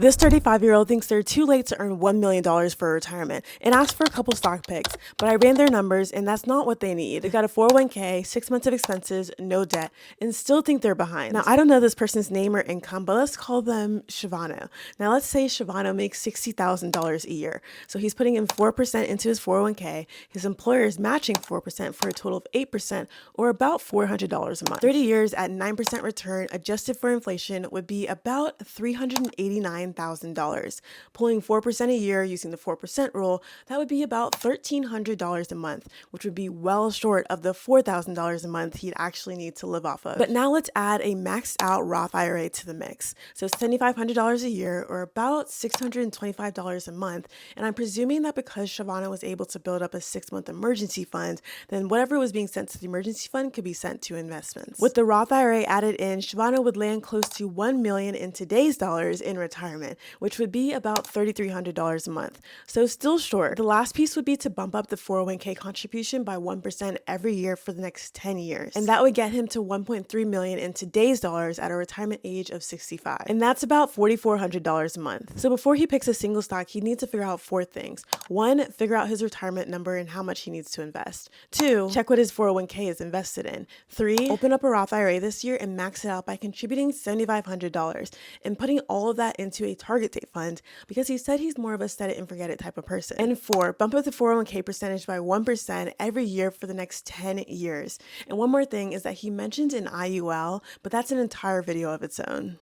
This 35-year-old thinks they're too late to earn $1 million for retirement and asked for a couple stock picks, but I ran their numbers and that's not what they need. They've got a 401k, 6 months of expenses, no debt, and still think they're behind. Now, I don't know this person's name or income, but let's call them Shavano. Now, let's say Shavano makes $60,000 a year. So he's putting in 4% into his 401k. His employer is matching 4% for a total of 8% or about $400 a month. 30 years at 9% return adjusted for inflation would be about $389,000. Pulling 4% a year using the 4% rule, that would be about $1,300 a month, which would be well short of the $4,000 a month he'd actually need to live off of. But now let's add a maxed out Roth IRA to the mix. So $7,500 a year or about $625 a month. And I'm presuming that because Shavana was able to build up a 6-month emergency fund, then whatever was being sent to the emergency fund could be sent to investments. With the Roth IRA added in, Shavana would land close to $1 million in today's dollars in retirement, which would be about $3,300 a month. So still short. The last piece would be to bump up the 401k contribution by 1% every year for the next 10 years. And that would get him to $1.3 million in today's dollars at a retirement age of 65. And that's about $4,400 a month. So before he picks a single stock, he needs to figure out 4 things. 1, figure out his retirement number and how much he needs to invest. 2, check what his 401k is invested in. 3, open up a Roth IRA this year and max it out by contributing $7,500 and putting all of that into a target date fund because he said he's more of a set it and forget it type of person. And 4, bump up the 401k percentage by 1% every year for the next 10 years. And one more thing is that he mentioned an IUL, but that's an entire video of its own.